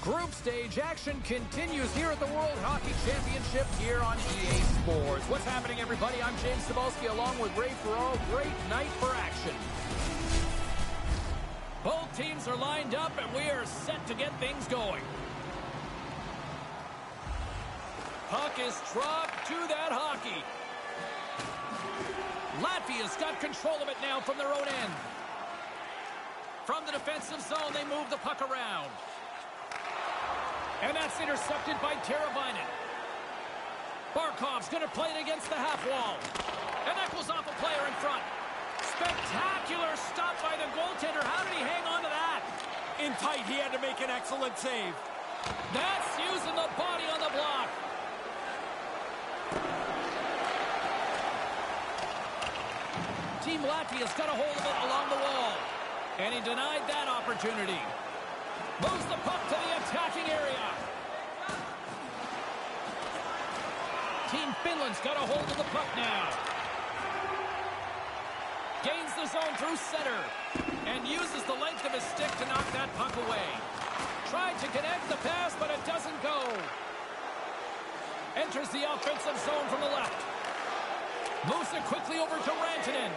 Group stage action continues here at the World Hockey Championship here on EA Sports. What's happening, everybody? I'm James Cebulski along with Ray Ferraro. Great night for action. Both teams are lined up and we are set to get things going. Puck is dropped to that hockey. Latvia's got control of it now from their own end. From the defensive zone, they move the puck around. And that's intercepted by Teravainen. Barkov's going to play it against the half wall. And that goes off a player in front. Spectacular stop by the goaltender. How did he hang on to that? In tight, he had to make an excellent save. That's using the body on the block. Team Latvia's got a hold of it along the wall. And he denied that opportunity. Moves the puck to the attacking area. Team Finland's got a hold of the puck now. Gains the zone through center. And uses the length of his stick to knock that puck away. Tried to connect the pass, but it doesn't go. Enters the offensive zone from the left. Moves it quickly over to Rantanen.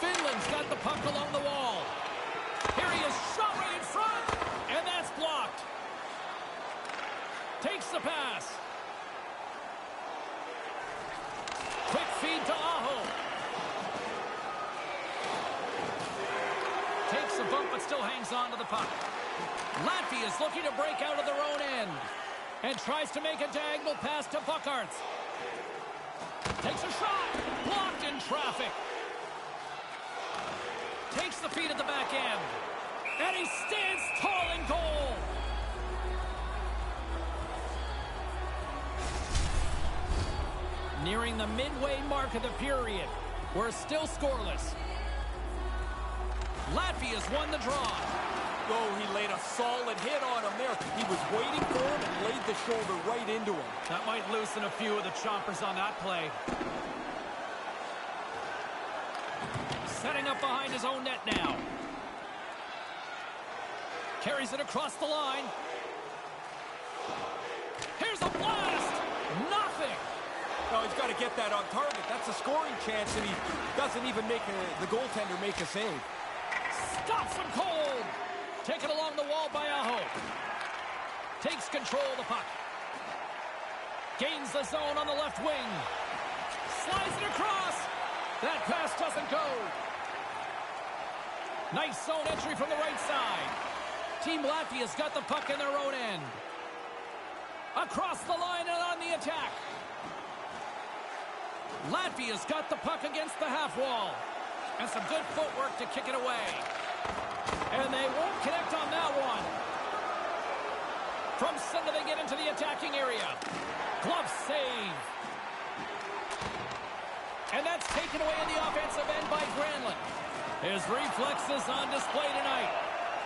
Finland's got the puck along the wall. Here he is, shot right in front. And that's blocked. Takes the pass. Quick feed to Aho. Takes a bump but still hangs on to the puck. Latvia is looking to break out of their own end. And tries to make a diagonal pass to Buckarts. Takes a shot. Blocked in traffic. Takes the feed at the back end. And he stands tall in goal. Nearing the midway mark of the period. We're still scoreless. Latvia's won the draw. Oh, he laid a solid hit on him there. He was waiting for him and laid the shoulder right into him. That might loosen a few of the chompers on that play. Setting up behind his own net now. Carries it across the line. Here's a blast! Nothing! No, he's got to get that on target. That's a scoring chance, and he doesn't even make the goaltender make a save. Stops him cold! Taken along the wall by Aho. Takes control of the puck. Gains the zone on the left wing. Slides it across. That pass doesn't go. Nice zone entry from the right side. Team Latvia's got the puck in their own end. Across the line and on the attack. Latvia's got the puck against the half wall. And some good footwork to kick it away. And they won't connect on that one. From center they get into the attacking area. Glove save. And that's taken away in the offensive end by Granlund. His reflexes on display tonight.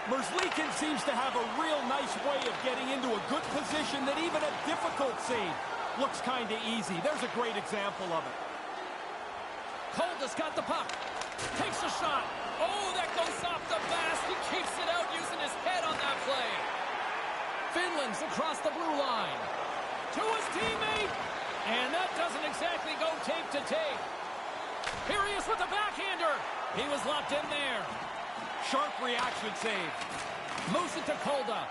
Merzlikins seems to have a real nice way of getting into a good position that even a difficult save looks kind of easy. There's a great example of it. Kolda's got the puck. Takes a shot. Oh, that goes off the mask. He keeps it out using his head on that play. Finland's across the blue line. To his teammate. And that doesn't exactly go tape to tape. Here he is with the backhander. He was locked in there. Sharp reaction save. Moves it to Kolda.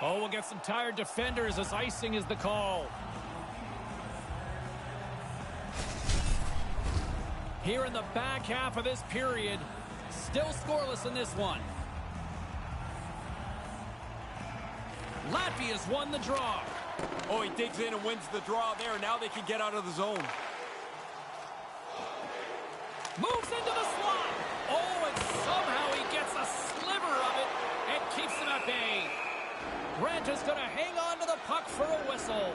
Oh, we'll get some tired defenders as icing is the call. Here in the back half of this period, still scoreless in this one. Latvia's won the draw. Oh, he digs in and wins the draw there. Now they can get out of the zone. Moves into the slot. Oh, and somehow he gets a sliver of it and keeps him at bay. Grant is going to hang on to the puck for a whistle.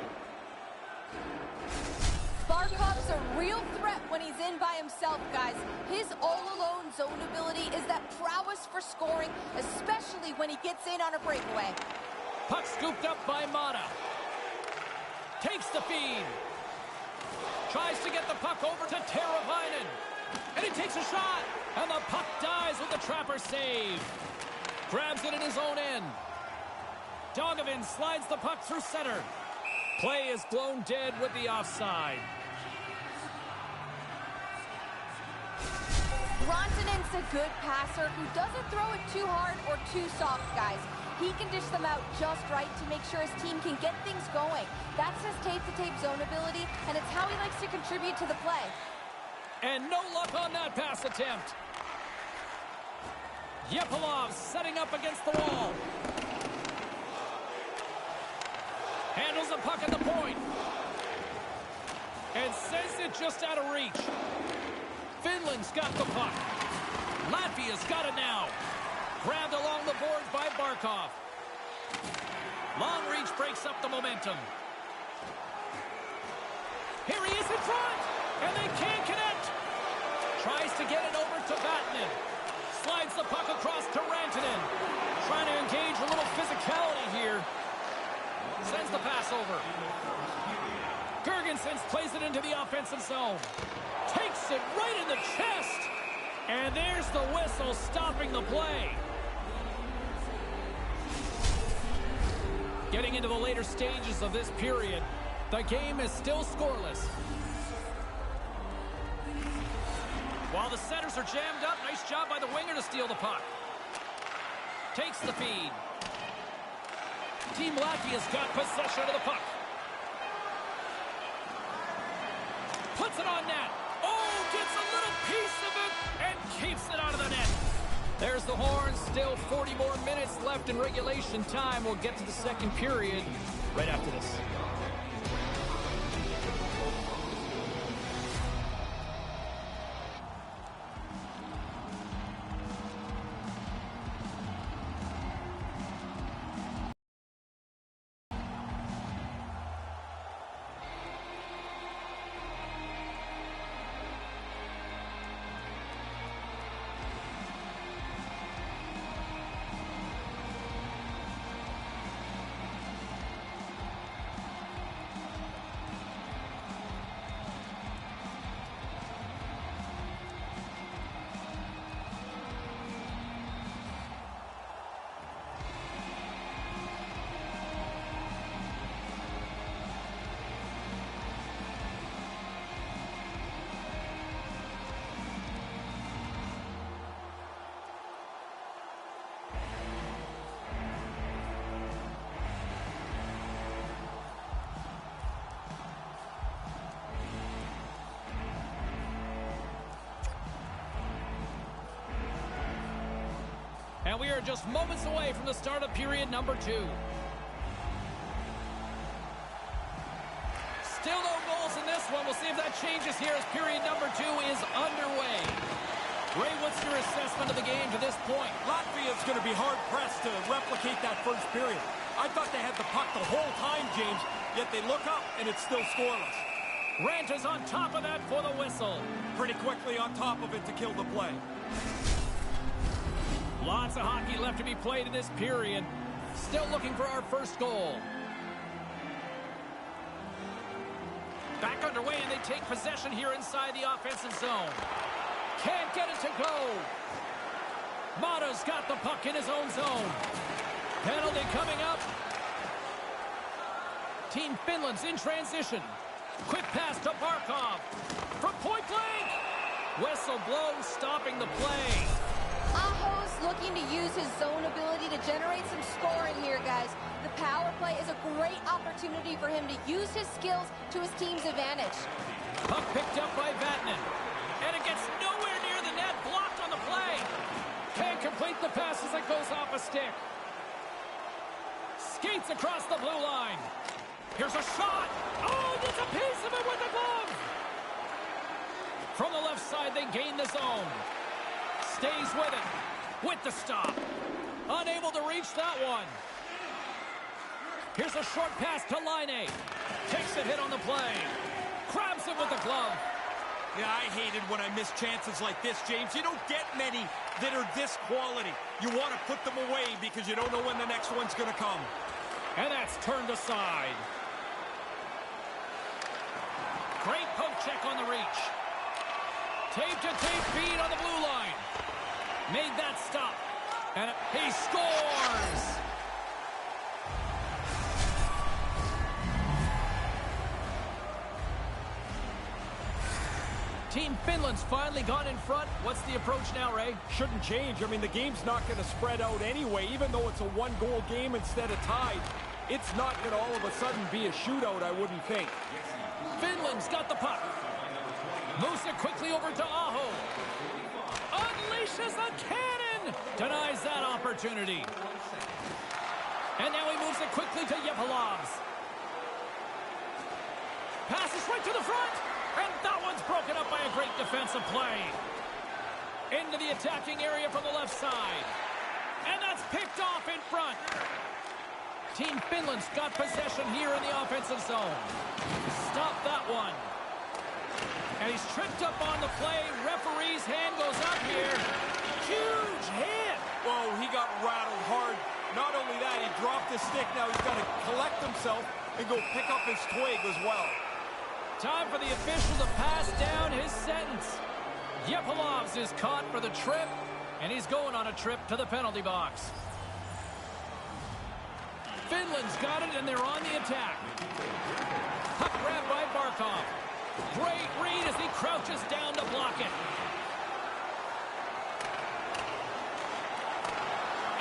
Barkov's a real threat when he's in by himself, guys. His all-alone zone ability is that prowess for scoring, especially when he gets in on a breakaway. Puck scooped up by Mata. Takes the feed. Tries to get the puck over to Teravainen. And he takes a shot. And the puck dies with the trapper save. Grabs it in his own end. Donovan slides the puck through center. Play is blown dead with the offside. Rantanen's a good passer who doesn't throw it too hard or too soft, guys. He can dish them out just right to make sure his team can get things going. That's his tape-to-tape zone ability, and it's how he likes to contribute to the play. And no luck on that pass attempt. Yepilov setting up against the wall. Handles the puck at the point. And sends it just out of reach. Finland's got the puck. Latvia's got it now. Grabbed along the boards by Barkov. Long reach breaks up the momentum. Here he is in front. And they can't connect. Tries to get it over to Vatanen. Slides the puck across to Rantanen. Trying to engage a little physicality here. Sends the pass over. Girgensons plays it into the offensive zone. Takes it right in the chest. And there's the whistle stopping the play. Getting into the later stages of this period, the game is still scoreless. While the centers are jammed up, nice job by the winger to steal the puck. Takes the feed. Team Latvia's got possession of the puck. Puts it on net. Oh, gets a little piece of it and keeps it out of the net. There's the horn. Still 40 more minutes left in regulation time. We'll get to the second period right after this. And we are just moments away from the start of period number 2. Still no goals in this one. We'll see if that changes here as period number 2 is underway. Ray, what's your assessment of the game to this point? Latvia's going to be hard-pressed to replicate that first period. I thought they had the puck the whole time, James, yet they look up and it's still scoreless. Rant is on top of that for the whistle. Pretty quickly on top of it to kill the play. Lots of hockey left to be played in this period. Still looking for our first goal. Back underway, and they take possession here inside the offensive zone. Can't get it to go. Mata's got the puck in his own zone. Penalty coming up. Team Finland's in transition. Quick pass to Barkov. From point blank. Whistle blown, stopping the play. Aho's looking to use his zone ability to generate some scoring here, guys. The power play is a great opportunity for him to use his skills to his team's advantage. Puck picked up by Vatanen. And it gets nowhere near the net, blocked on the play. Can't complete the pass as it goes off a stick. Skates across the blue line. Here's a shot. Oh, gets a piece of it with the glove. From the left side, they gain the zone. Stays with it. With the stop. Unable to reach that one. Here's a short pass to Laine. Takes a hit on the play. Grabs it with the glove. Yeah, I hated when I miss chances like this, James. You don't get many that are this quality. You want to put them away because you don't know when the next one's going to come. And that's turned aside. Great poke check on the reach. Tape-to-tape feed on the blue line. Made that stop. And he scores! Team Finland's finally gone in front. What's the approach now, Ray? Shouldn't change. I mean, the game's not going to spread out anyway, even though it's a one-goal game instead of tied. It's not going to all of a sudden be a shootout, I wouldn't think. Finland's got the puck. Moves it quickly over to Aho. Unleashes a cannon! Denies that opportunity. And now he moves it quickly to Yepilovs. Passes right to the front. And that one's broken up by a great defensive play. Into the attacking area from the left side. And that's picked off in front. Team Finland's got possession here in the offensive zone. Stop that one. And he's tripped up on the play. Referee's hand goes up here. Huge hit. Whoa, he got rattled hard. Not only that, he dropped his stick. Now he's got to collect himself and go pick up his twig as well. Time for the official to pass down his sentence. Yepilovs is caught for the trip, and he's going on a trip to the penalty box. Finland's got it, and they're on the attack. Puck grabbed by Barkov. Great read as he crouches down to block it.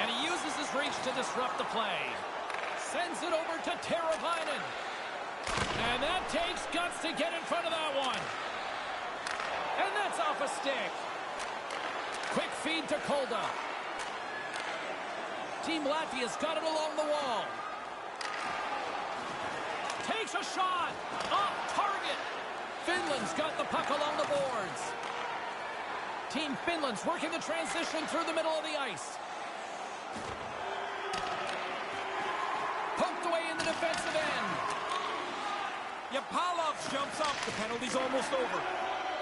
And he uses his reach to disrupt the play. Sends it over to Teravainen. And that takes guts to get in front of that one. And that's off a stick. Quick feed to Kolda. Team Latvia's got it along the wall. Takes a shot. Off target. Finland's got the puck along the boards. Team Finland's working the transition through the middle of the ice. Poked away in the defensive end. Yepilovs jumps up. The penalty's almost over.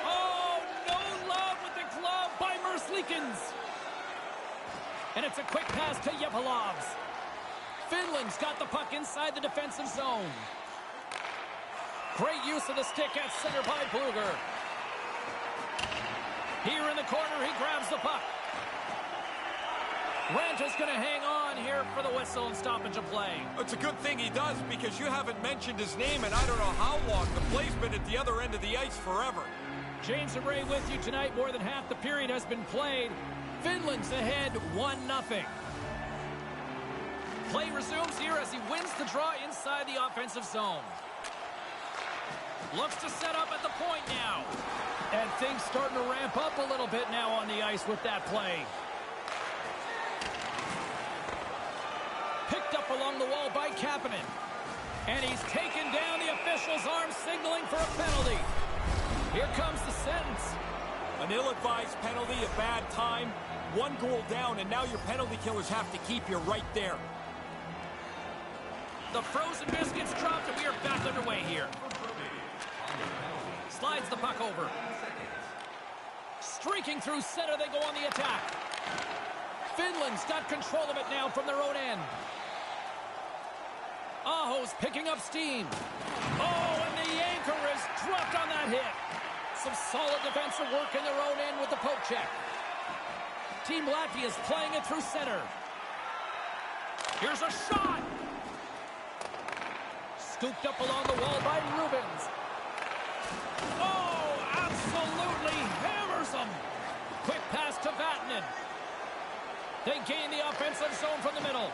Oh, no love with the glove by Merzlikins. And it's a quick pass to Yepilovs. Finland's got the puck inside the defensive zone. Great use of the stick at center by Bluger. Here in the corner, he grabs the puck. Ranta's going to hang on here for the whistle and stoppage of play. It's a good thing he does, because you haven't mentioned his name in I don't know how long. The play's been at the other end of the ice forever. James and Ray with you tonight. More than half the period has been played. Finland's ahead 1-0. Play resumes here as he wins the draw inside the offensive zone. Looks to set up at the point now. And things starting to ramp up a little bit now on the ice with that play. Picked up along the wall by Kapanen. And he's taken down. The official's arm signaling for a penalty. Here comes the sentence. An ill-advised penalty, a bad time. One goal down, and now your penalty killers have to keep you right there. The frozen biscuits dropped, and we are back underway here. Slides the puck over. Streaking through center, they go on the attack. Finland's got control of it now from their own end. Aho's picking up steam. Oh, and the anchor is dropped on that hit. Some solid defensive work in their own end with the poke check. Team Latvia is playing it through center. Here's a shot. Scooped up along the wall by Rubens. Oh, absolutely hammers them. Quick pass to Vatanen. They gain the offensive zone from the middle.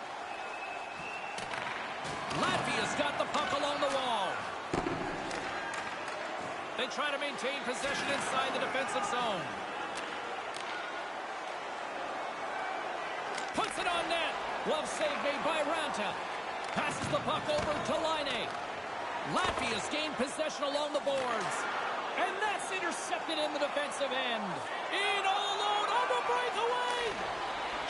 Latvia's got the puck along the wall. They try to maintain possession inside the defensive zone. Puts it on net. Glove save made by Ranta. Passes the puck over to Laine. Latvia's gained possession along the boards. And that's intercepted in the defensive end. In all alone on the breakaway.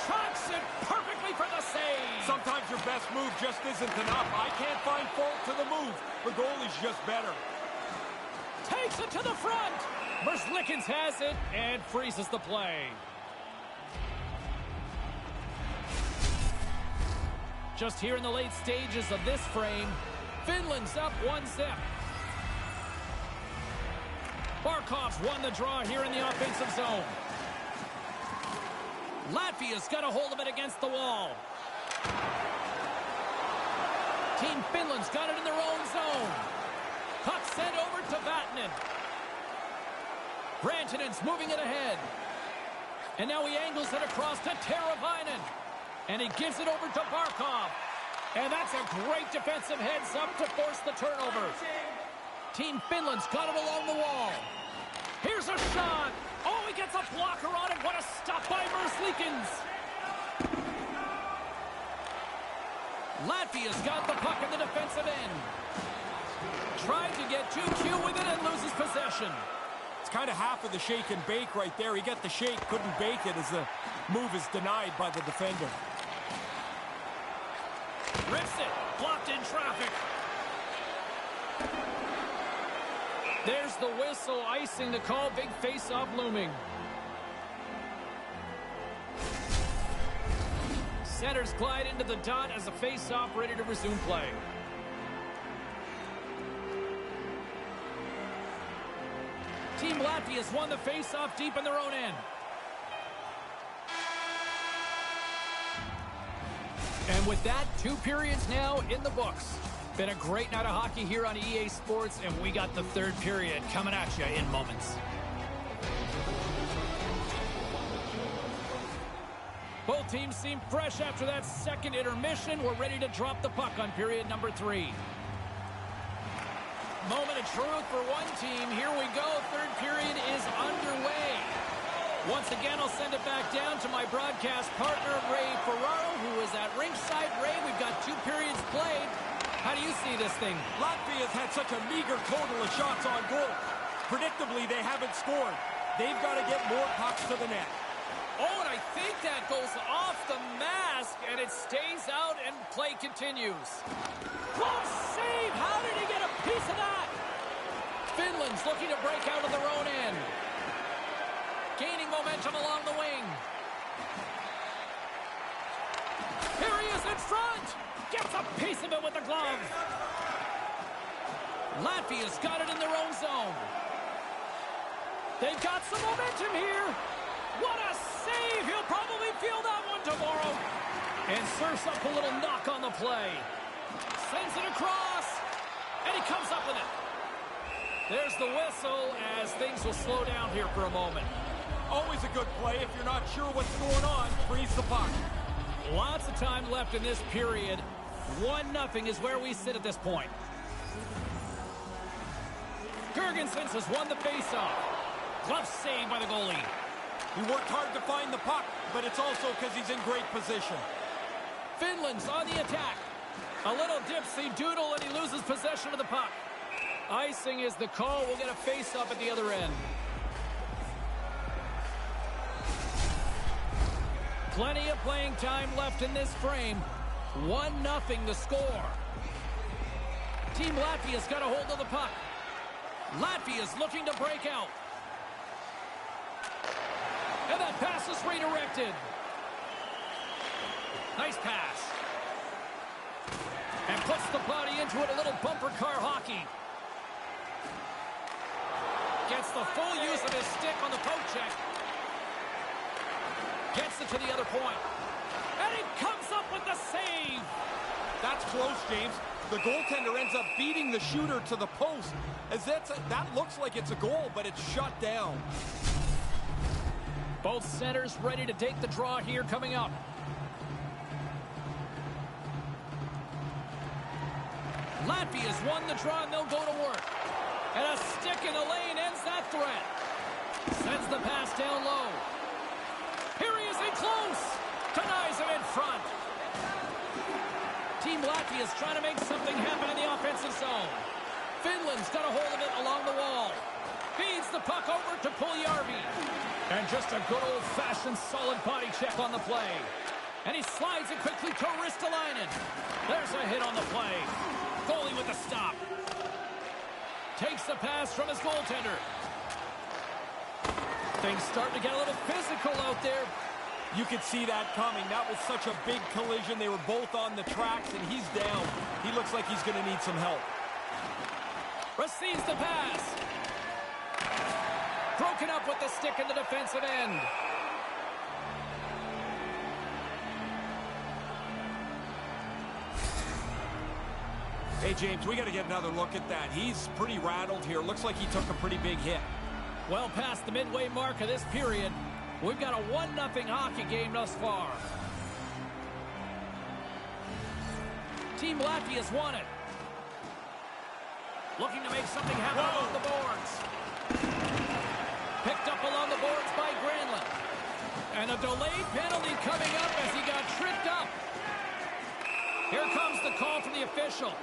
Tracks it perfectly for the save. Sometimes your best move just isn't enough. I can't find fault to the move. The goalie's just better. Takes it to the front. Merzlikins has it and freezes the play. Just here in the late stages of this frame, Finland's up 1-0. Barkov's won the draw here in the offensive zone. Latvia's got a hold of it against the wall. Team Finland's got it in their own zone. Puck sent over to Vatanen. Rantanen's moving it ahead. And now he angles it across to Teravainen. And he gives it over to Barkov. And that's a great defensive heads-up to force the turnover. Team Finland's got it along the wall. Here's a shot. Oh, he gets a blocker on it. What a stop by Merzlikins. Latvia's got the puck in the defensive end. Tried to get too cute with it and loses possession. It's kind of half of the shake and bake right there. He got the shake, couldn't bake it as the move is denied by the defender. Rips it. Blocked in traffic. There's the whistle, icing the call. Big face-off looming. Centers glide into the dot as a face-off ready to resume play. Team Latvia's won the face-off deep in their own end. And with that, 2 periods now in the books. Been a great night of hockey here on EA Sports, and we got the 3rd period coming at you in moments. Both teams seem fresh after that second intermission. We're ready to drop the puck on period number 3. Moment of truth for one team. Here we go. 3rd period is underway. Once again, I'll send it back down to my broadcast partner, Ray Ferraro, who is at ringside. Ray, we've got 2 periods played. How do you see this thing? Latvia's had such a meager total of shots on goal. Predictably, they haven't scored. They've got to get more pucks to the net. Oh, and I think that goes off the mask, and it stays out, and play continues. Close save! How did he get a piece of that? Finland's looking to break out of their own end. Gaining momentum along the wing. Here he is in front! Gets a piece of it with the glove. Latvia's got it in their own zone. They've got some momentum here. What a save! He'll probably feel that one tomorrow. And serves up a little knock on the play. Sends it across. And he comes up with it. There's the whistle as things will slow down here for a moment. Always a good play. If you're not sure what's going on, freeze the puck. Lots of time left in this period. 1-0 is where we sit at this point. Girgensons has won the faceoff. Glove save by the goalie. He worked hard to find the puck, but it's also because he's in great position. Finland's on the attack. A little dipsy doodle and he loses possession of the puck. Icing is the call. We'll get a faceoff at the other end. Plenty of playing time left in this frame. 1-0 the score. Team Latvia's got a hold of the puck. Latvia's looking to break out. And that pass is redirected. Nice pass. And puts the body into it, a little bumper car hockey. Gets the full use of his stick on the poke check. Gets it to the other point. And he comes up with the save. That's close, James. The goaltender ends up beating the shooter to the post. That looks like it's a goal, but it's shut down. Both centers ready to take the draw here coming up. Latvia's won the draw and they'll go to work. And a stick in the lane ends that threat. Sends the pass down low. Here he is in close. Denies him in front. Team Latvia's trying to make something happen in the offensive zone. Finland's got a hold of it along the wall. Feeds the puck over to Puljärvi. And just a good old-fashioned solid body check on the play. And he slides it quickly to Ristolainen. There's a hit on the play. Goalie with the stop. Takes the pass from his goaltender. Things starting to get a little physical out there. You could see that coming. That was such a big collision. They were both on the tracks, and he's down. He looks like he's going to need some help. Receives the pass. Broken up with the stick in the defensive end. Hey, James, we got to get another look at that. He's pretty rattled here. Looks like he took a pretty big hit. Well past the midway mark of this period, we've got a 1-0 hockey game thus far. Team Latvia's won it. Looking to make something happen along the boards. Picked up along the boards by Granlund. And a delayed penalty coming up as he got tripped up. Here comes the call from the official.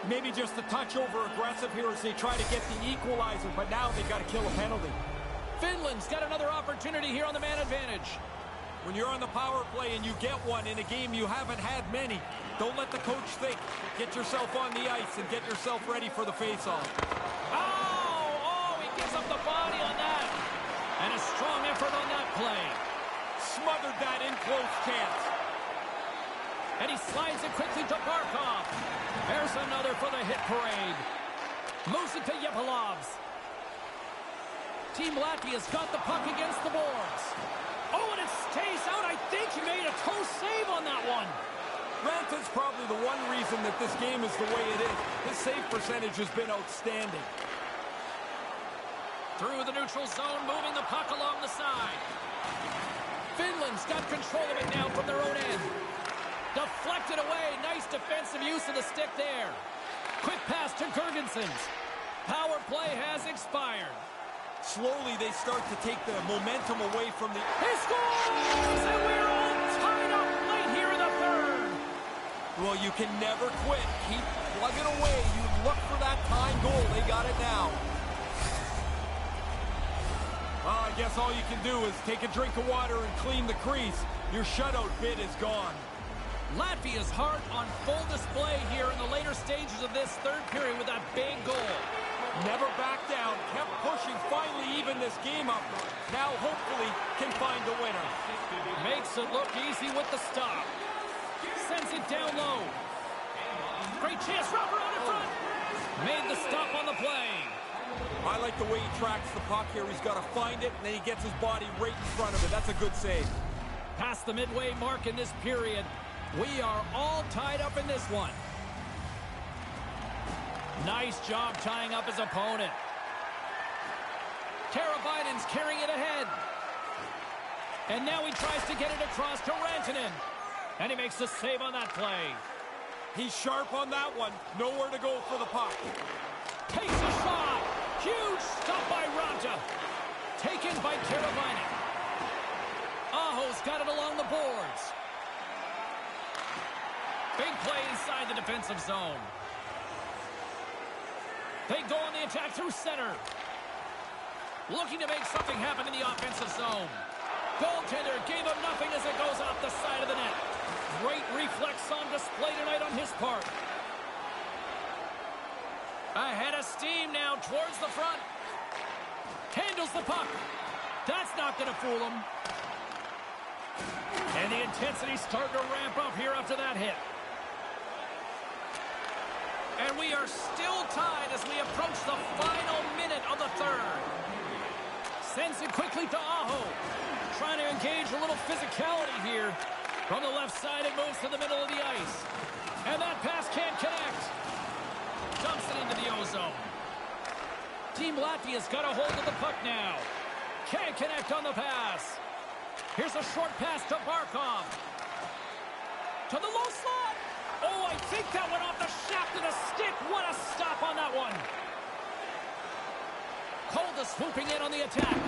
Maybe just a touch over aggressive here as they try to get the equalizer, but now they've got to kill a penalty. Finland's got another opportunity here on the man advantage. When you're on the power play and you get one in a game you haven't had many, don't let the coach think. Get yourself on the ice and get yourself ready for the face-off. Oh, he gives up the body on that. And a strong effort on that play. Smothered that in close chance. And he slides it quickly to Barkov. There's another for the hit parade. Moves it to Yepilovs. Team Latvia's got the puck against the boards. Oh, and it stays out. I think he made a toe save on that one. Ranta's probably the one reason that this game is the way it is. His save percentage has been outstanding. Through the neutral zone, moving the puck along the side. Finland's got control of it now from their own end. Deflected away. Nice defensive use of the stick there. Quick pass to Gergensons. Power play has expired. Slowly, they start to take the momentum away from the... He scores! And we're all tied up late here in the third. Well, you can never quit. Keep plugging away. You look for that tying goal. They got it now. Well, I guess all you can do is take a drink of water and clean the crease. Your shutout bid is gone. Latvia's heart on full display here in the later stages of this third period with that big goal. Never backed down, kept pushing, finally even this game up. Now hopefully can find the winner. Makes it look easy with the stop. Sends it down low. Great chance, Robert out in front. Made the stop on the play. I like the way he tracks the puck here. He's got to find it, and then he gets his body right in front of it. That's a good save. Past the midway mark in this period. We are all tied up in this one. Nice job tying up his opponent. Biden's carrying it ahead. And now he tries to get it across to Rantanen. And he makes the save on that play. He's sharp on that one. Nowhere to go for the puck. Takes a shot. Huge stop by Ranta. Taken by Binden. Aho's got it along the boards. Big play inside the defensive zone. They go on the attack through center. Looking to make something happen in the offensive zone. Goaltender gave him nothing as it goes off the side of the net. Great reflex on display tonight on his part. Ahead of steam now towards the front. Handles the puck. That's not going to fool him. And the intensity's starting to ramp up here after that hit. And we are still tied as we approach the final minute of the third. Sends it quickly to Aho. Trying to engage a little physicality here. From the left side, it moves to the middle of the ice. And that pass can't connect. Dumps it into the ozone. Team Latvia's got a hold of the puck now. Can't connect on the pass. Here's a short pass to Barkov. To the low slot. Oh, I think that went off the shaft of the stick. What a stop on that one. Kolda swooping in on the attack.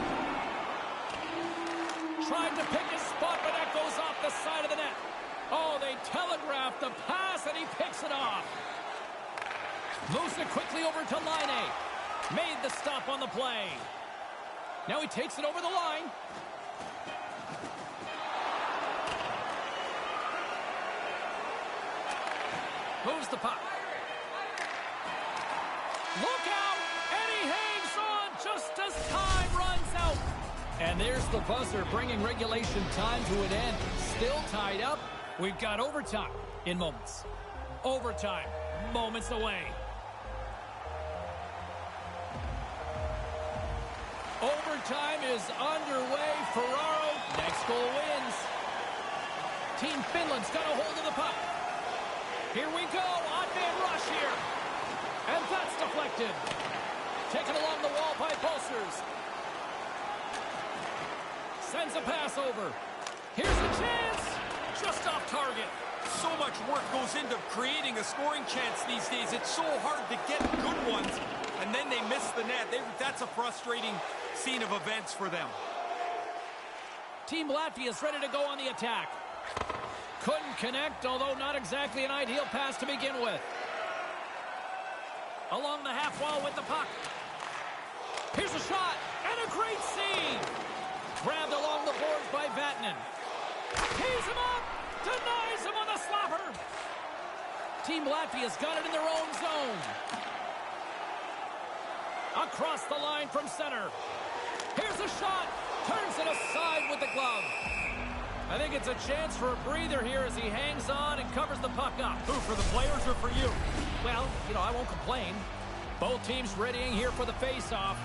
Tried to pick his spot, but that goes off the side of the net. Oh, they telegraphed the pass, and he picks it off. Moves it quickly over to Laine. Made the stop on the play. Now he takes it over the line. Moves the puck. Look out! And he hangs on just as time runs out. And there's the buzzer bringing regulation time to an end. Still tied up. We've got overtime in moments. Overtime, moments away. Overtime is underway. Ferraro, next goal wins. Team Finland's got a hold of the puck. Here we go, odd man rush here. And that's deflected. Taken along the wall by Pulsers. Sends a pass over. Here's a chance. Just off target. So much work goes into creating a scoring chance these days. It's so hard to get good ones, and then they miss the net. That's a frustrating scene of events for them. Team Latvia's ready to go on the attack. Couldn't connect, although not exactly an ideal pass to begin with. Along the half wall with the puck. Here's a shot, and a great save. Grabbed along the boards by Vatanen. Tees him up, denies him on the slapper. Team Latvia's got it in their own zone. Across the line from center. Here's a shot, turns it aside with the glove. I think it's a chance for a breather here as he hangs on and covers the puck up. Who, for the players or for you? Well, I won't complain. Both teams readying here for the face-off.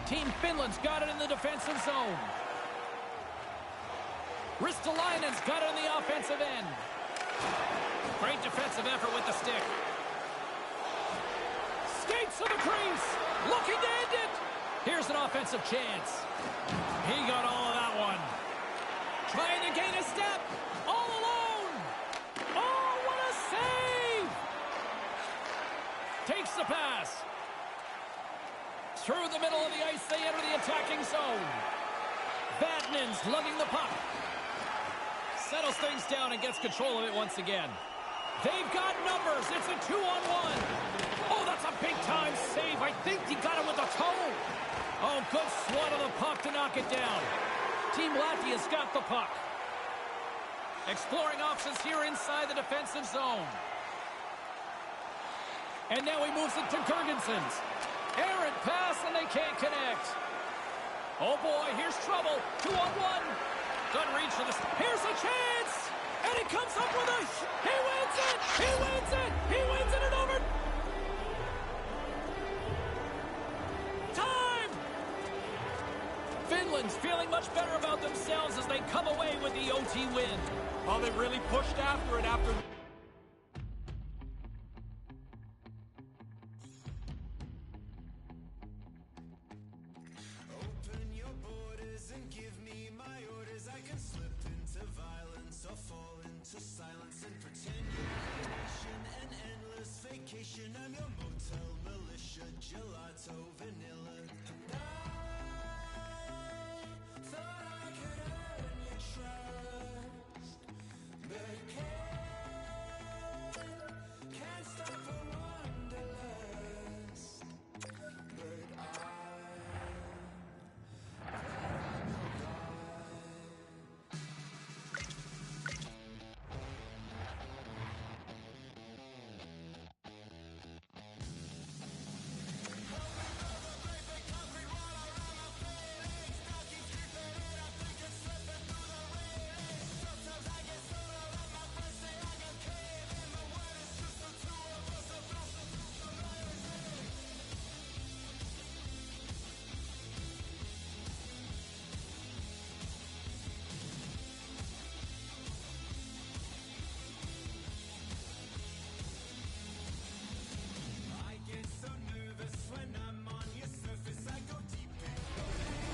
Team Finland's got it in the defensive zone. Ristolainen's got it on the offensive end. Great defensive effort with the stick. Skates to the crease. Looking to end it. Here's an offensive chance. He got all of that one. Trying to gain a step. All alone. Oh, what a save. Takes the pass. Through the middle of the ice, they enter the attacking zone. Vatanen's lugging the puck. Settles things down and gets control of it once again. They've got numbers. It's a 2-on-1. Oh, that's a big-time save. I think he got it with a toe. Oh, good swat of the puck to knock it down. Team Latvia's got the puck. Exploring options here inside the defensive zone. And now he moves it to Gergensons. Errant pass, and they can't connect. Oh, boy, here's trouble. 2-on-1. Good reach for this. Here's a chance. And he comes up with a... He wins it! He wins it! He wins it and over... Time! Finland's feeling much better about themselves as they come away with the OT win. Well, they really pushed after it after... I'm your motel militia, gelato, vanilla. I thought I could earn your trust, but can't stop a wanderlust. But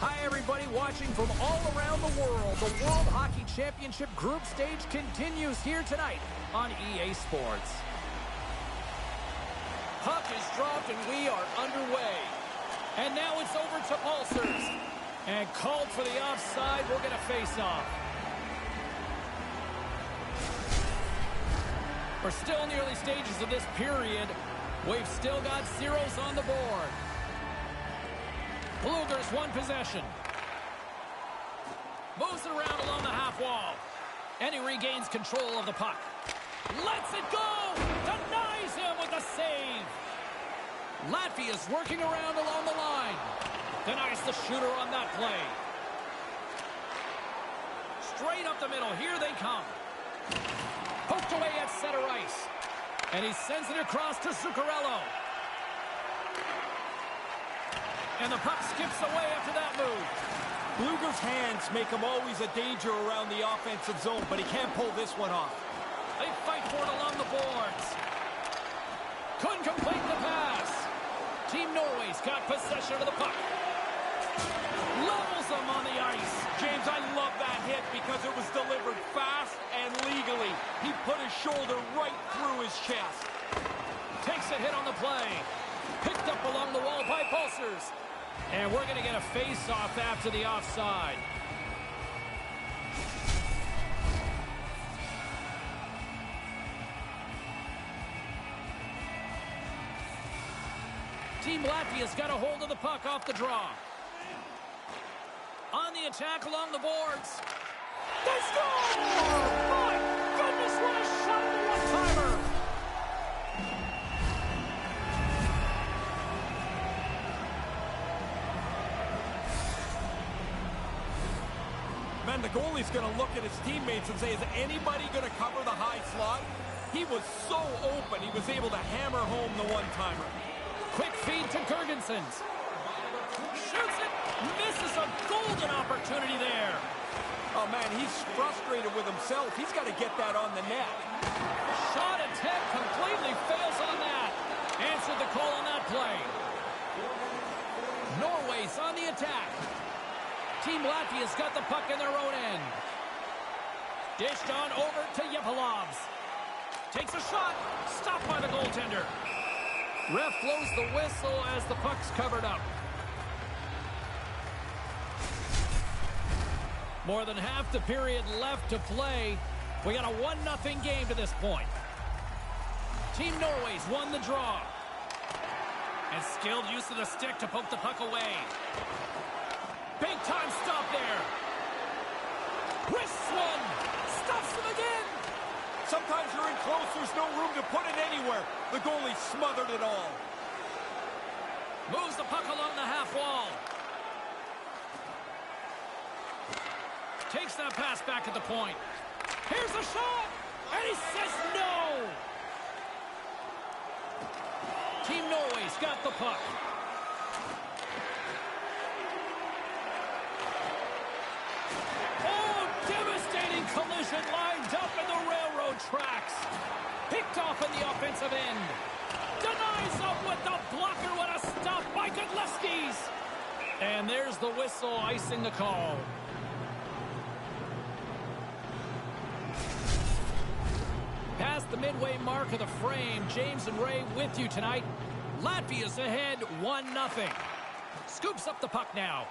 Hi, everybody watching from all around the world. The World Hockey Championship group stage continues here tonight on EA Sports. Puck is dropped and we are underway. And now it's over to Pulsers. And called for the offside. We're going to face off. We're still in the early stages of this period. We've still got zeros on the board. Bluger's one possession. Moves it around along the half wall. And he regains control of the puck. Lets it go! Denies him with the save! Latvia's working around along the line. Denies the shooter on that play. Straight up the middle. Here they come. Poked away at center ice. And he sends it across to Zuccarello. And the puck skips away after that move. Bluger's hands make him always a danger around the offensive zone, but he can't pull this one off. They fight for it along the boards. Couldn't complete the pass. Team Norway's got possession of the puck. Levels them on the ice. James, I love that hit because it was delivered fast and legally. He put his shoulder right through his chest. Takes a hit on the play. Picked up along the wall by Pulsers. And we're going to get a face-off after the offside. Team Latvia's got a hold of the puck off the draw. On the attack along the boards. They score! My goodness, what a shot on the one-timer! Man, the goalie's going to look at his teammates and say, is anybody going to cover the high slot? He was so open, he was able to hammer home the one-timer. Quick feed to Gergensons. Shoots it. Misses a golden opportunity there. Oh, man, he's frustrated with himself. He's got to get that on the net. Shot attempt completely fails on that. Answered the call on that play. Norway's on the attack. Team Latvia's got the puck in their own end. Dished on over to Yepilovs. Takes a shot. Stopped by the goaltender. Ref blows the whistle as the puck's covered up. More than half the period left to play. We got a 1-0 game to this point. Team Norway's won the draw. And skilled use of the stick to poke the puck away. Big time stop there. Wrists one. Stops him again. Sometimes you're in close, there's no room to put it anywhere. The goalie smothered it all. Moves the puck along the half wall. Takes that pass back at the point. Here's a shot. And he says no. Team Norway's got the puck. Devastating collision lined up in the railroad tracks. Picked off in the offensive end. Denies up with the blocker. What a stop by Godlewski's. And there's the whistle icing the call. Past the midway mark of the frame, James and Ray with you tonight. Latvia's ahead 1-0. Scoops up the puck now.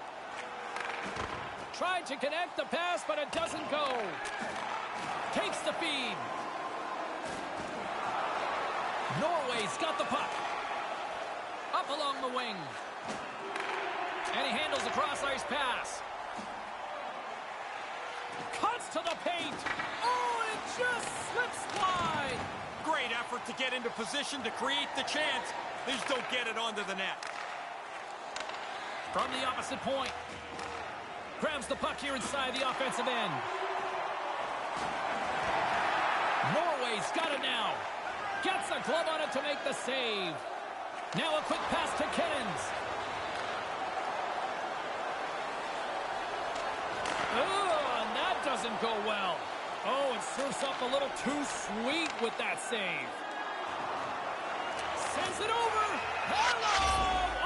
Tried to connect the pass, but it doesn't go. Takes the feed. Norway's got the puck. Up along the wing. And he handles a cross-ice pass. Cuts to the paint. Oh, it just slips wide. Great effort to get into position to create the chance. They just don't get it onto the net. From the opposite point. Grabs the puck here inside the offensive end. Norway's got it now. Gets a glove on it to make the save. Now a quick pass to Kittens. Oh, and that doesn't go well. Oh, it serves up a little too sweet with that save. Sends it over. Hello!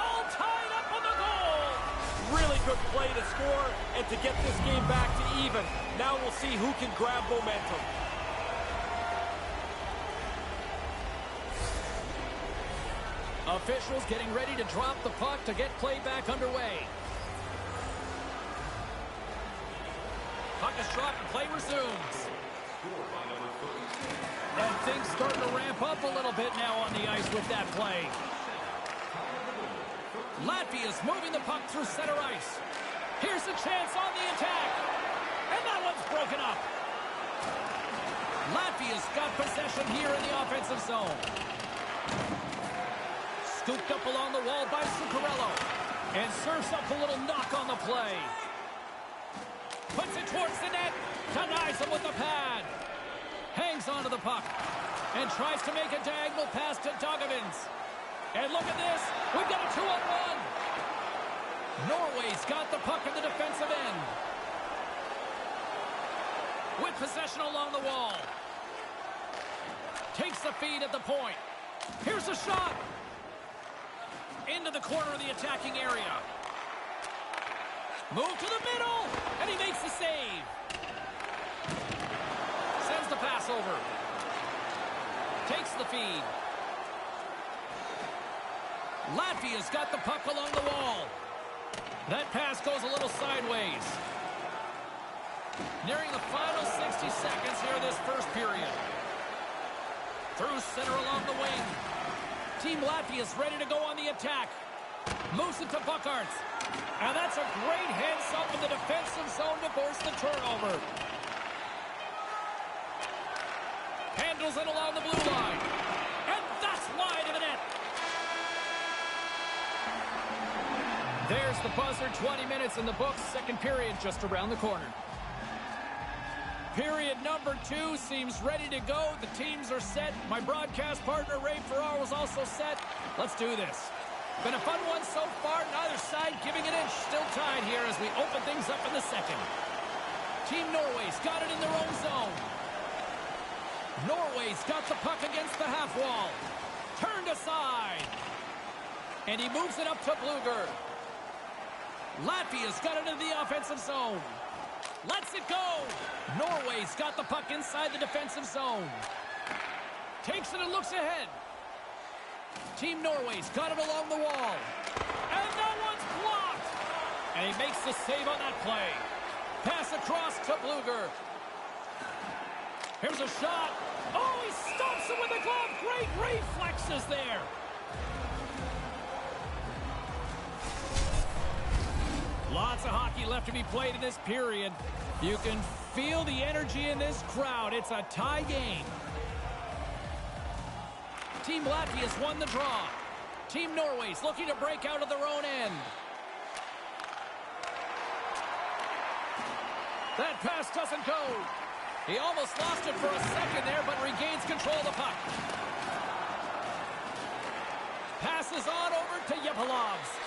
All tied up on the goal. Really good play to score and to get this game back to even. Now we'll see who can grab momentum. Officials getting ready to drop the puck to get play back underway. Puck is dropped and play resumes. And things starting to ramp up a little bit now on the ice with that play. Latvia's moving the puck through center ice. Here's a chance on the attack. And that one's broken up. Latvia's got possession here in the offensive zone. Scooped up along the wall by Zuccarello. And serves up a little knock on the play. Puts it towards the net. Denies him with the pad. Hangs onto the puck. And tries to make a diagonal pass to Dogovins. And look at this. We've got a 2-on-1. Norway's got the puck in the defensive end. With possession along the wall. Takes the feed at the point. Here's a shot. Into the corner of the attacking area. Move to the middle. And he makes the save. Sends the pass over. Takes the feed. Latvia's got the puck along the wall. That pass goes a little sideways. Nearing the final 60 seconds here this first period. Through center along the wing. Team Latvia's ready to go on the attack. Moves it to Buckarts. And that's a great heads-up in the defensive zone to force the turnover. Handles it along the blue line. And that's wide of the net. There's the buzzer. 20 minutes in the books. Second period just around the corner. Period number 2 seems ready to go. The teams are set. My broadcast partner, Ray Ferraro, is also set. Let's do this. Been a fun one so far. Neither side giving an inch. Still tied here as we open things up in the second. Team Norway's got it in their own zone. Norway's got the puck against the half wall. Turned aside. And he moves it up to Bluger. Latvia's got it in the offensive zone. Lets it go. Norway's got the puck inside the defensive zone. Takes it and looks ahead. Team Norway's got it along the wall. And no one's blocked. And he makes the save on that play. Pass across to Bluger. Here's a shot. Oh, he stops it with the glove. Great reflexes there. Lots of hockey left to be played in this period. You can feel the energy in this crowd. It's a tie game. Team Latvia's won the draw. Team Norway's looking to break out of their own end. That pass doesn't go. He almost lost it for a second there, but regains control of the puck. Passes on over to Yepilovs.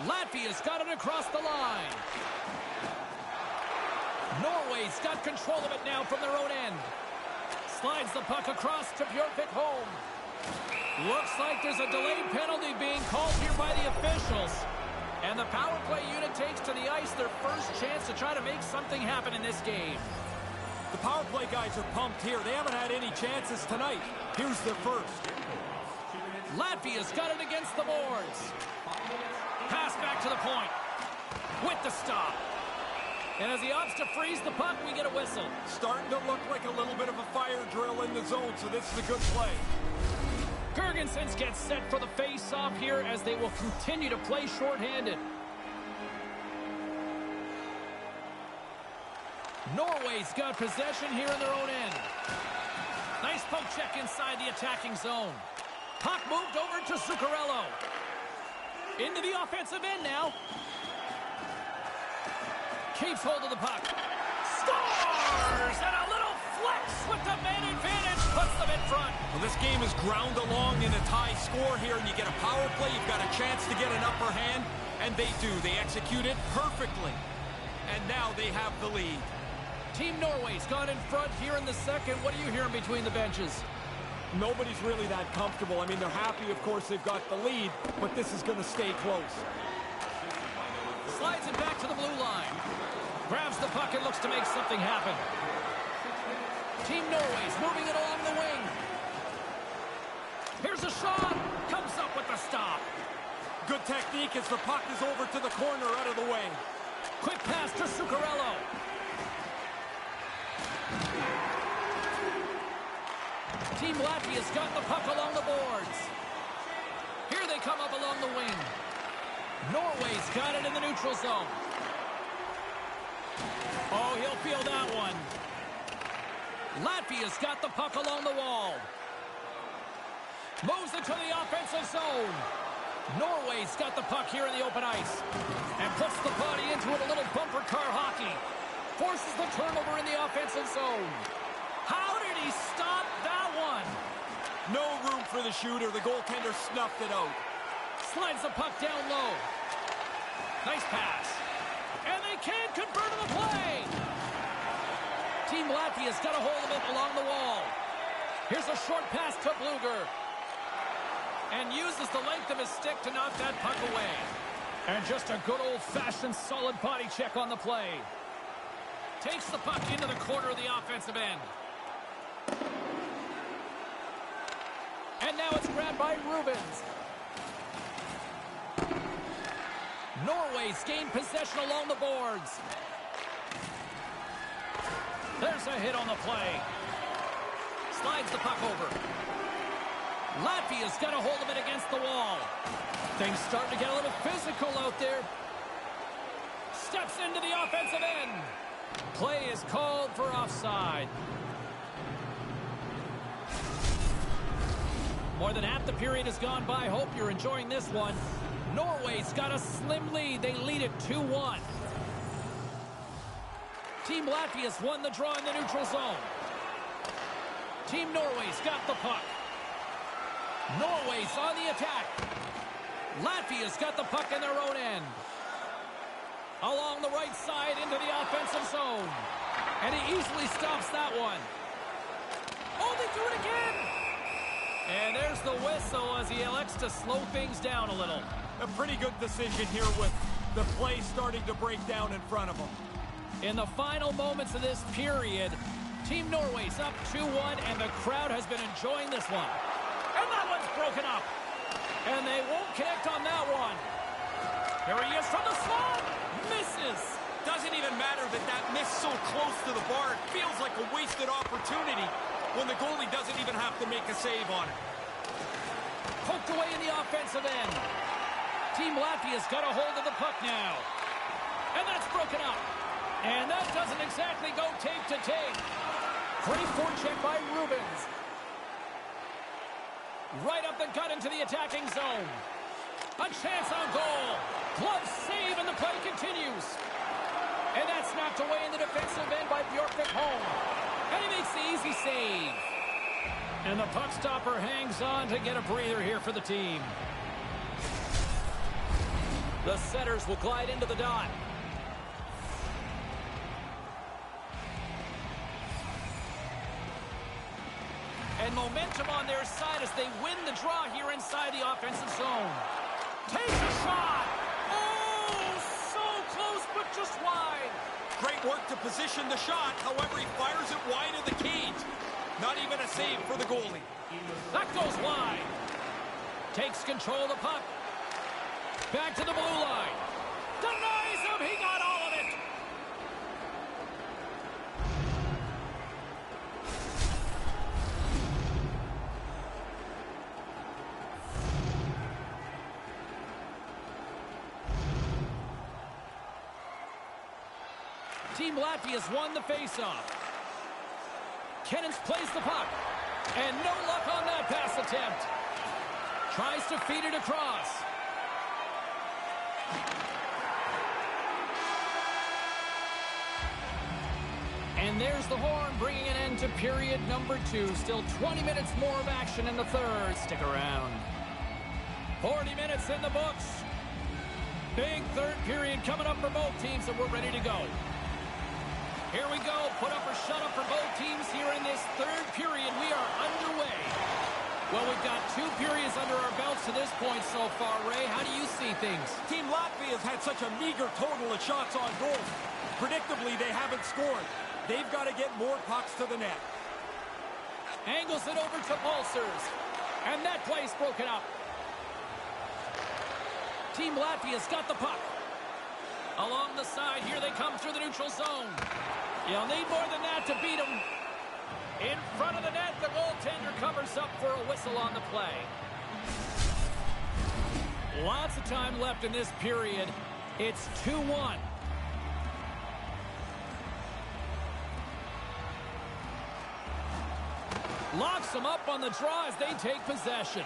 Latvia's got it across the line. Norway's got control of it now from their own end. Slides the puck across to Bjorkvik home. Looks like there's a delayed penalty being called here by the officials. And the power play unit takes to the ice their first chance to try to make something happen in this game. The power play guys are pumped here. They haven't had any chances tonight. Here's their first. Latvia's got it against the boards. Pass back to the point. With the stop. And as he opts to freeze the puck, we get a whistle. Starting to look like a little bit of a fire drill in the zone, so this is a good play. Gergensons gets set for the face-off here as they will continue to play shorthanded. Norway's got possession here in their own end. Nice poke check inside the attacking zone. Puck moved over to Zuccarello. Into the offensive end now. Keeps hold of the puck. Scores! And a little flex with the man advantage puts them in front. Well, this game is ground along in a tie score here, and you get a power play. You've got a chance to get an upper hand, and they do. They execute it perfectly. And now they have the lead. Team Norway's gone in front here in the second. What are you hearing between the benches? Nobody's really that comfortable. I mean, they're happy, of course, they've got the lead, but this is going to stay close. Slides it back to the blue line. Grabs the puck and looks to make something happen. Team Norway's moving it along the wing. Here's a shot. Comes up with the stop. Good technique as the puck is over to the corner out of the way. Quick pass to Zuccarello. Team Latvia's got the puck along the boards. Here they come up along the wing. Norway's got it in the neutral zone. Oh, he'll feel that one. Latvia's got the puck along the wall. Moves it to the offensive zone. Norway's got the puck here in the open ice. And puts the body into it, a little bumper car hockey. Forces the turnover in the offensive zone. How did he stop that one? No room for the shooter. The goaltender snuffed it out. Slides the puck down low. Nice pass. And they can't convert on the play. Team Latvia's got a hold of it along the wall. Here's a short pass to Bluger. And uses the length of his stick to knock that puck away. And just a good old-fashioned solid body check on the play. Takes the puck into the corner of the offensive end. And now it's grabbed by Rubens. Norway's gained possession along the boards. There's a hit on the play. Slides the puck over. Latvia's got a hold of it against the wall. Things starting to get a little physical out there. Steps into the offensive end. Play is called for offside. More than half the period has gone by. Hope you're enjoying this one. Norway's got a slim lead. They lead it 2-1. Team Latvia's won the draw in the neutral zone. Team Norway's got the puck. Norway's on the attack. Latvia's got the puck in their own end. Along the right side into the offensive zone. And he easily stops that one. Oh, they do it again! And there's the whistle as he elects to slow things down a little. A pretty good decision here with the play starting to break down in front of him. In the final moments of this period, Team Norway's up 2-1, and the crowd has been enjoying this one. And that one's broken up. And they won't connect on that one. Here he is from the slot. Misses. Doesn't even matter that that miss so close to the bar. It feels like a wasted opportunity when the goalie doesn't even have to make a save on it. Poked away in the offensive end. Team Latvia's got a hold of the puck now. And that's broken up. And that doesn't exactly go tape to tape. Pretty forecheck by Rubens. Right up the gut into the attacking zone. A chance on goal. Glove save and the play continues. And that's knocked away in the defensive end by Bjorkvik home. And he makes the easy save. And the puck stopper hangs on to get a breather here for the team. The setters will glide into the dot. And momentum on their side as they win the draw here inside the offensive zone. Takes a shot. Oh, so close, but just wide. Great work to position the shot. However, he fires it wide of the cage. Not even a save for the goalie. That goes wide. Takes control of the puck. Back to the blue line. Denies him. He got all of it. Team Latvia's won the faceoff. Kennens plays the puck. And no luck on that pass attempt. Tries to feed it across. And there's the horn, bringing an end to period number 2. Still 20 minutes more of action in the third. Stick around. 40 minutes in the books. Big third period coming up for both teams, and we're ready to go. Here we go. Put up or shut up for both teams here in this third period. We are underway. Well, we've got 2 periods under our belts to this point so far. Ray, how do you see things? Team Latvia's had such a meager total of shots on goal. Predictably, they haven't scored. They've got to get more pucks to the net. Angles it over to Pulsers. And that play's broken up. Team Latvia's got the puck. Along the side, here they come through the neutral zone. You'll need more than that to beat them. In front of the net, the goaltender covers up for a whistle on the play. Lots of time left in this period. It's 2-1. Locks them up on the draw as they take possession.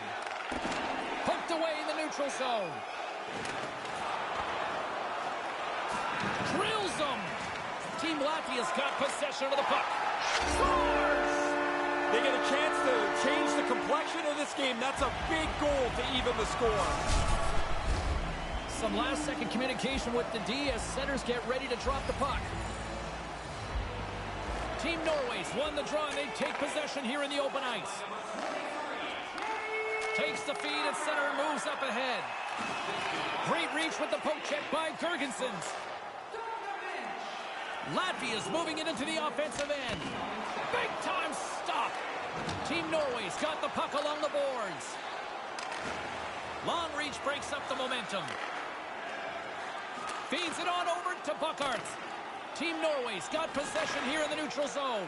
Hooked away in the neutral zone. Drills them. Team Latvia's got possession of the puck. Scores! They get a chance to change the complexion of this game. That's a big goal to even the score. Some last-second communication with the D as setters get ready to drop the puck. Team Norway's won the draw, and they take possession here in the open ice. Takes the feed at center and moves up ahead. Great reach with the poke check by Gergensons. Latvia's moving it into the offensive end. Big-time stop. Team Norway's got the puck along the boards. Long reach breaks up the momentum. Feeds it on over to Buckhart. Team Norway's got possession here in the neutral zone.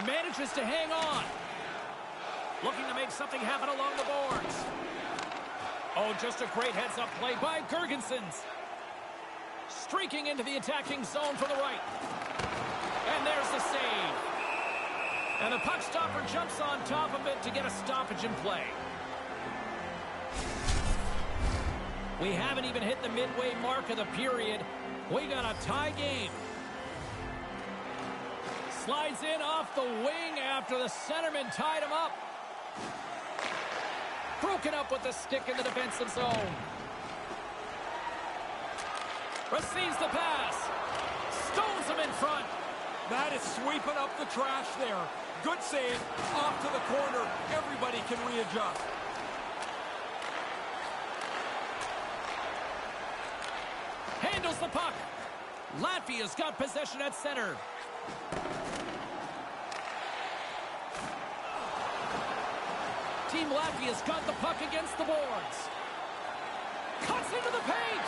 Manages to hang on. Looking to make something happen along the boards. Oh, just a great heads-up play by Gergensons. Streaking into the attacking zone from the right. And there's the save. And the puck stopper jumps on top of it to get a stoppage in play. We haven't even hit the midway mark of the period. We got a tie game. Slides in off the wing after the centerman tied him up. Broken up with the stick in the defensive zone. Receives the pass. Stones him in front. That is sweeping up the trash there. Good save. Off to the corner. Everybody can readjust. Handles the puck. Latvia's got possession at center. Team Latvia's got the puck against the boards. Cuts into the paint.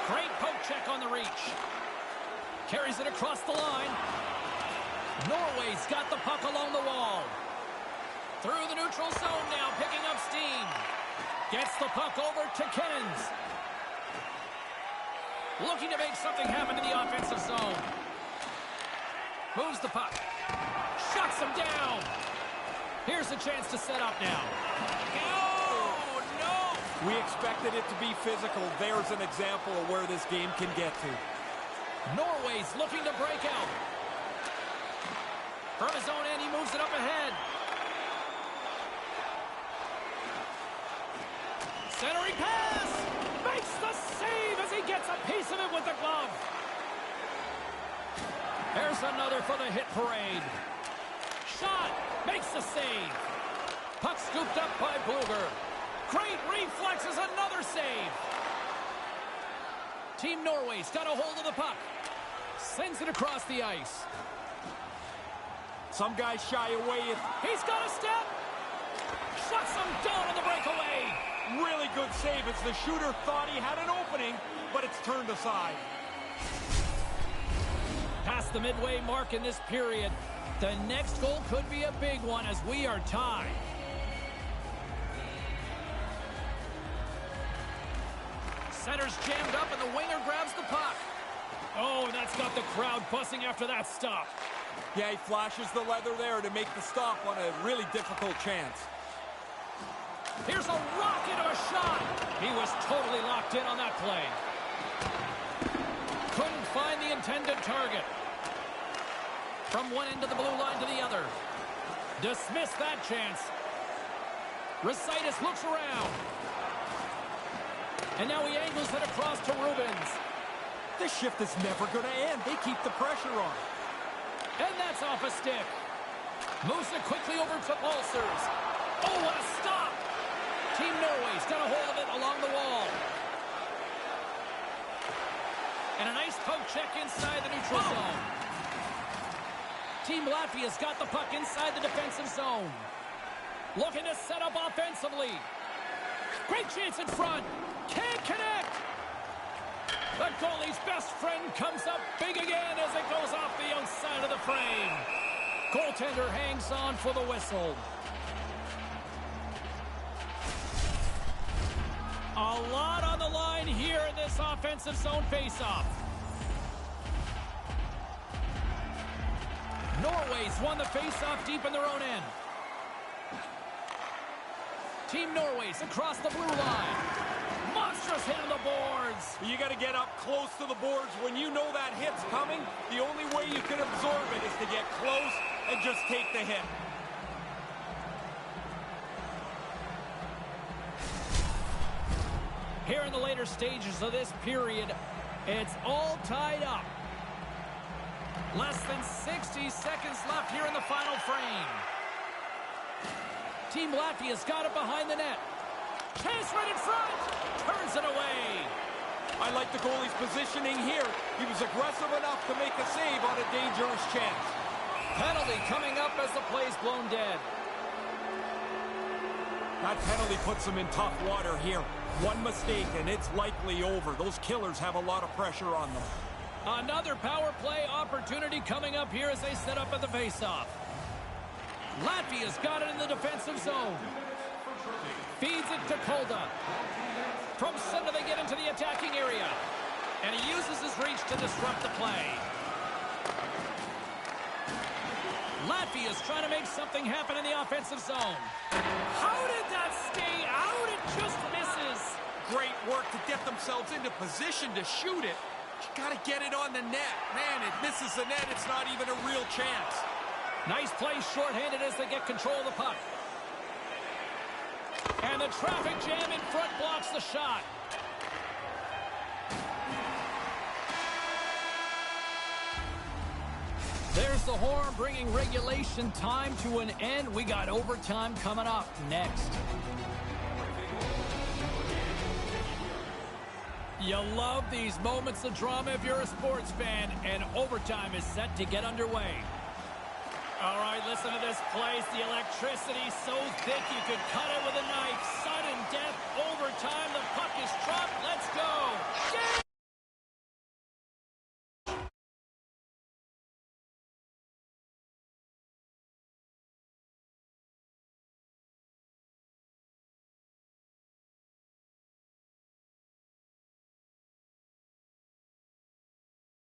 Great poke check on the reach. Carries it across the line. Norway's got the puck along the wall. Through the neutral zone now, picking up steam. Gets the puck over to Kennens. Looking to make something happen in the offensive zone. Moves the puck. Shuts him down. Here's a chance to set up now. Oh, no! We expected it to be physical. There's an example of where this game can get to. Norway's looking to break out. From his own end, he moves it up ahead. Centering pass! Makes the save as he gets a piece of it with the glove. There's another for the hit parade. Shot! Makes the save. Puck scooped up by Bluger. Great reflexes, another save. Team Norway's got a hold of the puck. Sends it across the ice. Some guys shy away. He's got a step. Shuts him down on the breakaway. Really good save. It's the shooter thought he had an opening, but it's turned aside. Past the midway mark in this period. The next goal could be a big one as we are tied. Center's jammed up and the winger grabs the puck. Oh, and that's got the crowd buzzing after that stop. Yeah, he flashes the leather there to make the stop on a really difficult chance. Here's a rocket of a shot. He was totally locked in on that play. Couldn't find the intended target. From one end of the blue line to the other. Dismissed that chance. Recitus looks around. And now he angles it across to Rubens. This shift is never going to end. They keep the pressure on. And that's off a stick. Moves it quickly over to Pulsers. Oh, what a stop! Team Norway's got a hold of it along the wall. And a nice poke check inside the neutral zone. Team Latvia's got the puck inside the defensive zone. Looking to set up offensively. Great chance in front. Can't connect. The goalie's best friend comes up big again as it goes off the outside of the frame. Goaltender hangs on for the whistle. A lot on the line here in this offensive zone faceoff. Norway's won the faceoff deep in their own end. Team Norway's across the blue line. Monstrous hit on the boards. You got to get up close to the boards. When you know that hit's coming, the only way you can absorb it is to get close and just take the hit. Here in the later stages of this period, it's all tied up. Less than 60 seconds left here in the final frame. Team Latvia's got it behind the net. Chase right in front. Turns it away. I like the goalie's positioning here. He was aggressive enough to make a save on a dangerous chance. Penalty coming up as the play's blown dead. That penalty puts him in tough water here. One mistake and it's likely over. Those killers have a lot of pressure on them. Another power play opportunity coming up here as they set up at the faceoff. Latvia's got it in the defensive zone. Feeds it to Kolda. From center they get into the attacking area. And he uses his reach to disrupt the play. Latvia's trying to make something happen in the offensive zone. How did that stay out? It just misses. Great work to get themselves into position to shoot it. You got to get it on the net. Man, it misses the net. It's not even a real chance. Nice play shorthanded as they get control of the puck. And the traffic jam in front blocks the shot. There's the horn bringing regulation time to an end. We got overtime coming up next. You love these moments of drama if you're a sports fan, and overtime is set to get underway. All right, listen to this place. The electricity's so thick you could cut it with a knife.